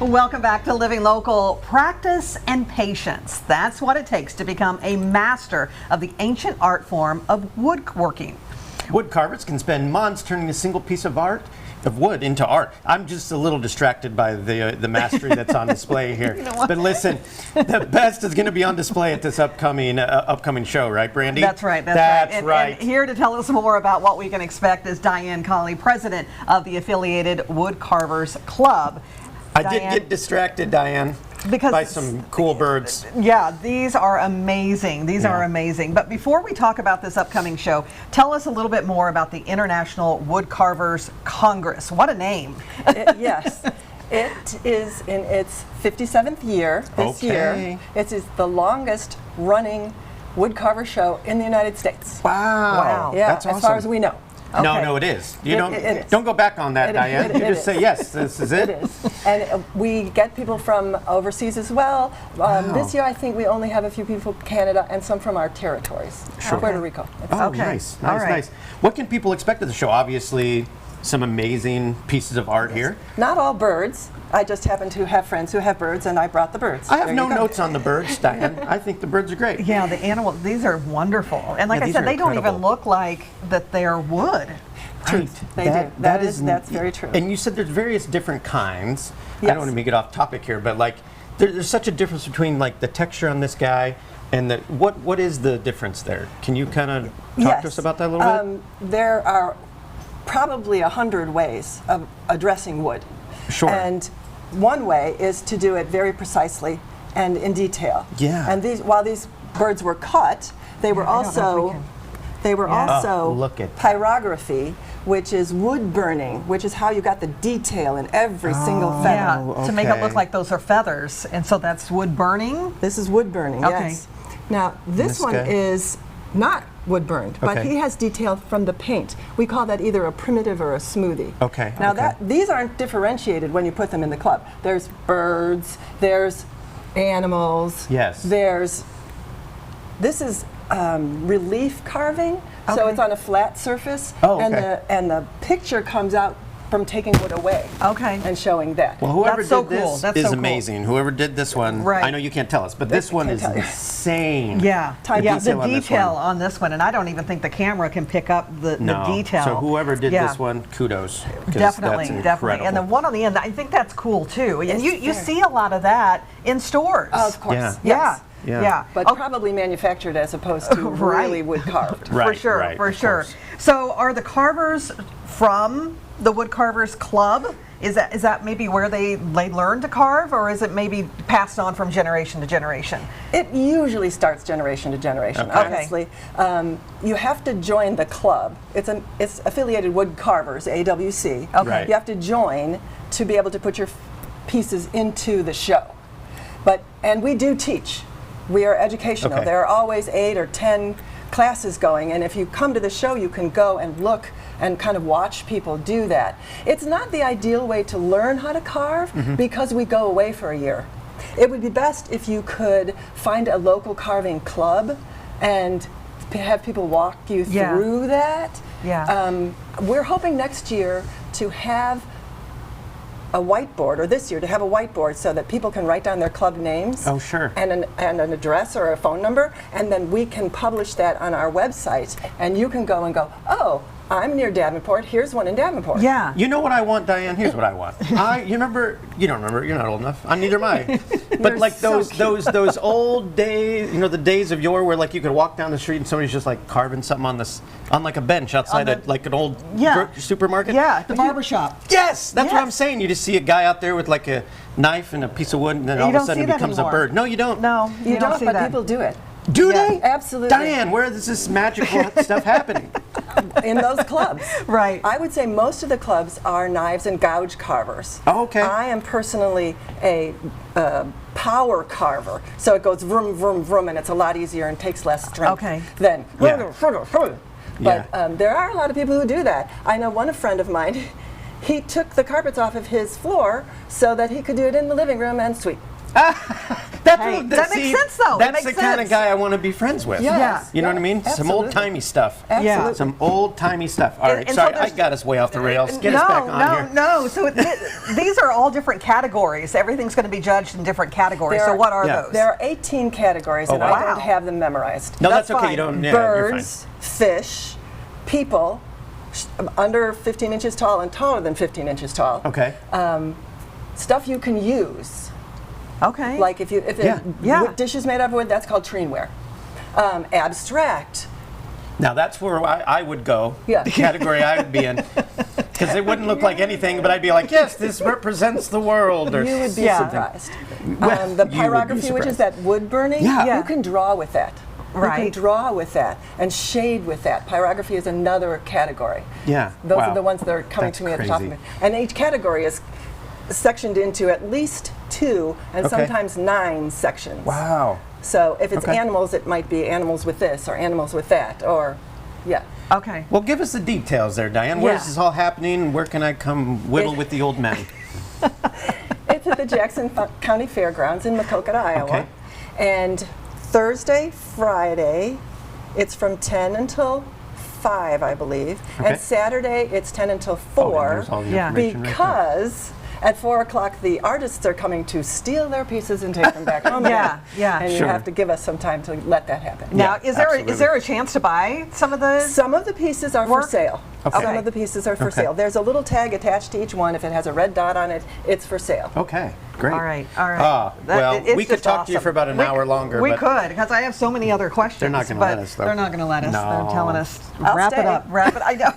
Welcome back to Living Local. Practice and patience. That's what it takes to become a master of the ancient art form of woodworking. Woodcarvers can spend months turning a single piece of wood into art. I'm just a little distracted by the mastery that's on display here. You know what? But listen, the best is going to be on display at this upcoming show, right, Brandy? That's right. That's right. right. And here to tell us more about what we can expect is Diane Colley, president of the affiliated Woodcarvers Club. I did get distracted, Diane, by some cool birds. Yeah, these are amazing. These are amazing. But before we talk about this upcoming show, tell us a little bit more about the International Woodcarvers Congress. What a name. Yes. It is in its 57th year this year. It is the longest running woodcarver show in the United States. Wow. Yeah, that's awesome. as far as we know. Okay. No, it is. You it is. Don't go back on that, Diane. You just say, yes, this is it. It is. And we get people from overseas as well. This year, I think we only have a few people from Canada and some from our territories. Sure. Puerto Rico. Oh, Okay. nice. All right. Nice. What can people expect at the show? Obviously, some amazing pieces of art here. Not all birds. I just happen to have friends who have birds, and I brought the birds. I have There no you go. notes on the birds, Diane. I think the birds are great. Yeah, the animals, these are wonderful. And like Yeah, I these said, are they don't even incredible. look like that they're wood. Right. They do. That's very true. And you said there's various different kinds. I Yes. don't want to get off topic here, but like there's such a difference between like the texture on this guy and what is the difference there? Can you kind of talk to us about that a little bit? There are probably 100 ways of addressing wood. Sure. And one way is to do it very precisely and in detail. Yeah. And while these birds were cut, they were I don't know if we also can- Oh, look at that. pyrography, which is wood burning, which is how you got the detail in every single feather. Yeah, to make it look okay. like those are feathers. And so that's wood burning. This is wood burning, Okay. yes. Now, this This one guy? is not wood burned, but Okay. he has detail from the paint. We call that either a primitive or a smoothie. Okay, Now, okay. these aren't differentiated when you put them in the club. There's birds, there's animals. Yes. This is relief carving, so Okay. it's on a flat surface, Oh, and okay. the picture comes out from taking wood away Okay. and showing that. Well, whoever That's so did cool. this That's is so cool. amazing. Whoever did this one, Right. I know you can't tell us, but this one can't is tell you. insane. Yeah, The yeah, detail the on this detail one. on this one, and I don't even think the camera can pick up the No. detail. So whoever did Yeah. this one, kudos. 'Cause Definitely, that's definitely. And the incredible. one on the end, I think that's cool too. And It's you very- see a lot of that in stores. Of course, Yeah. Yeah, yes. Yeah. yeah. But Oh, probably manufactured as opposed to Right. really wood carved. for Right, sure, right, for of sure. course. So are the carvers from the Woodcarvers Club? Is that maybe where they learn to carve, or is it maybe passed on from generation to generation? It usually starts generation to generation, Okay. honestly. You have to join the club. It's affiliated Wood Carvers, AWC. Okay. Right. You have to join to be able to put your pieces into the show. And we do teach. We are educational. Okay. There are always 8 or 10 classes going, and if you come to the show, you can go and look and kind of watch people do that. It's not the ideal way to learn how to carve because we go away for a year. It would be best if you could find a local carving club and have people walk you Yeah. through that. Yeah. We're hoping next year to have a whiteboard, or this year to have a whiteboard so that people can write down their club names. Oh, sure. And an address or a phone number, and then we can publish that on our website, and you can go and go, oh, I'm near Davenport, here's one in Davenport. Yeah. You know what I want, Diane? Here's what I want. You remember? You don't remember. You're not old enough. Neither am I. But You're like so those old days, the days of yore where like you could walk down the street and somebody's just like carving something on like a bench outside On of like an old Yeah. supermarket. Yeah, the barber shop. Yes, that's what Yes. I'm saying. You just see a guy out there with like a knife and a piece of wood, and then all of a don't sudden see it that becomes anymore. a bird. No, you don't. No, You don't, see but that. people do it. Do Yeah. they? Absolutely. Diane, where is this magical stuff happening? In those clubs. Right. I would say most of the clubs are knives and gouge carvers. Oh, okay. I am personally a power carver, so it goes vroom, vroom, vroom, and it's a lot easier and takes less strength Okay. than. Yeah. But Yeah. there are a lot of people who do that. I know one friend of mine, he took the carpets off of his floor so that he could do it in the living room and sweep. That's Hey, what, that makes sense, though. It That's makes the kind of sense. guy I want to be friends with. Yes. You know what I mean? Some Absolutely. old-timey stuff. Absolutely. Some old-timey stuff. All right, and so sorry, I there's- got us way off the rails. Get us back on here. No. So these are all different categories. Everything's going to be judged in different categories. There So are- what are Yeah. those? There are 18 categories, and wow. I don't have them memorized. No, That's that's okay. fine. You don't. Yeah, you're fine. Birds, fish, people, under 15 inches tall and taller than 15 inches tall. Okay. Stuff you can use, Okay. like if Yeah. dish is made out of wood, that's called treenware. Abstract. Now that's where I would go. Yeah. The category I would be in. Because it wouldn't look like anything, but I'd be like, yes, this represents the world. Or You would be Yeah. surprised. Well, The you would be pyrography, which is surprised. that wood burning, Yeah. you can draw with that. You Right. can draw with that and shade with that. Pyrography is another category. Yeah. Those Wow. are the ones that are coming That's to me at the top of crazy. it. And each category is sectioned into at least 2 and Okay. sometimes 9 sections. Wow. So if it's Okay. animals, it might be animals with this or animals with that or, yeah. Okay. Well, give us the details there, Diane. Where Yeah. is this all happening? Where can I come whittle with the old men? It's at the Jackson County Fairgrounds in Maquoketa, Iowa. Okay. And Thursday, Friday, it's from 10 until 5, I believe. Okay. And Saturday, it's 10 until Oh, 4. there's all the Yeah. information right there. Because at 4 o'clock, the artists are coming to steal their pieces and take them back home. Yeah, again. yeah. And Sure. you have to give us some time to let that happen. Now, Yeah, is there absolutely. a chance to buy some of the? Some of the pieces are Work? for sale. Okay. Some of the pieces are for Okay. sale. There's a little tag attached to each one. If it has a red dot on it, it's for sale. Okay, great. All right. Ah, well, it's we could just talk to you awesome. for about an hour longer. We but could, because I have so many other questions. They're not gonna but let us, though. They're not going to let us. No. They're telling us, I'll wrap it stay. up, wrap it. I know.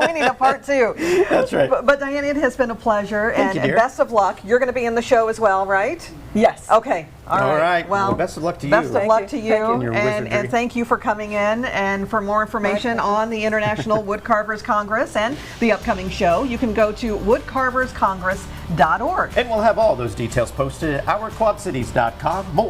We need a part 2. That's right. But Diane, it has been a pleasure, Thank you, and dear. best of luck. You're going to be in the show as well, right? Yes. Okay. All right. Well, best of luck to you. Best of Thank luck you. to Thank you, you. And your wizardry. and thank you for coming in. And for more information on the International Woodcarvers Congress and the upcoming show, you can go to woodcarverscongress.org. And we'll have all those details posted at ourquadcities.com. More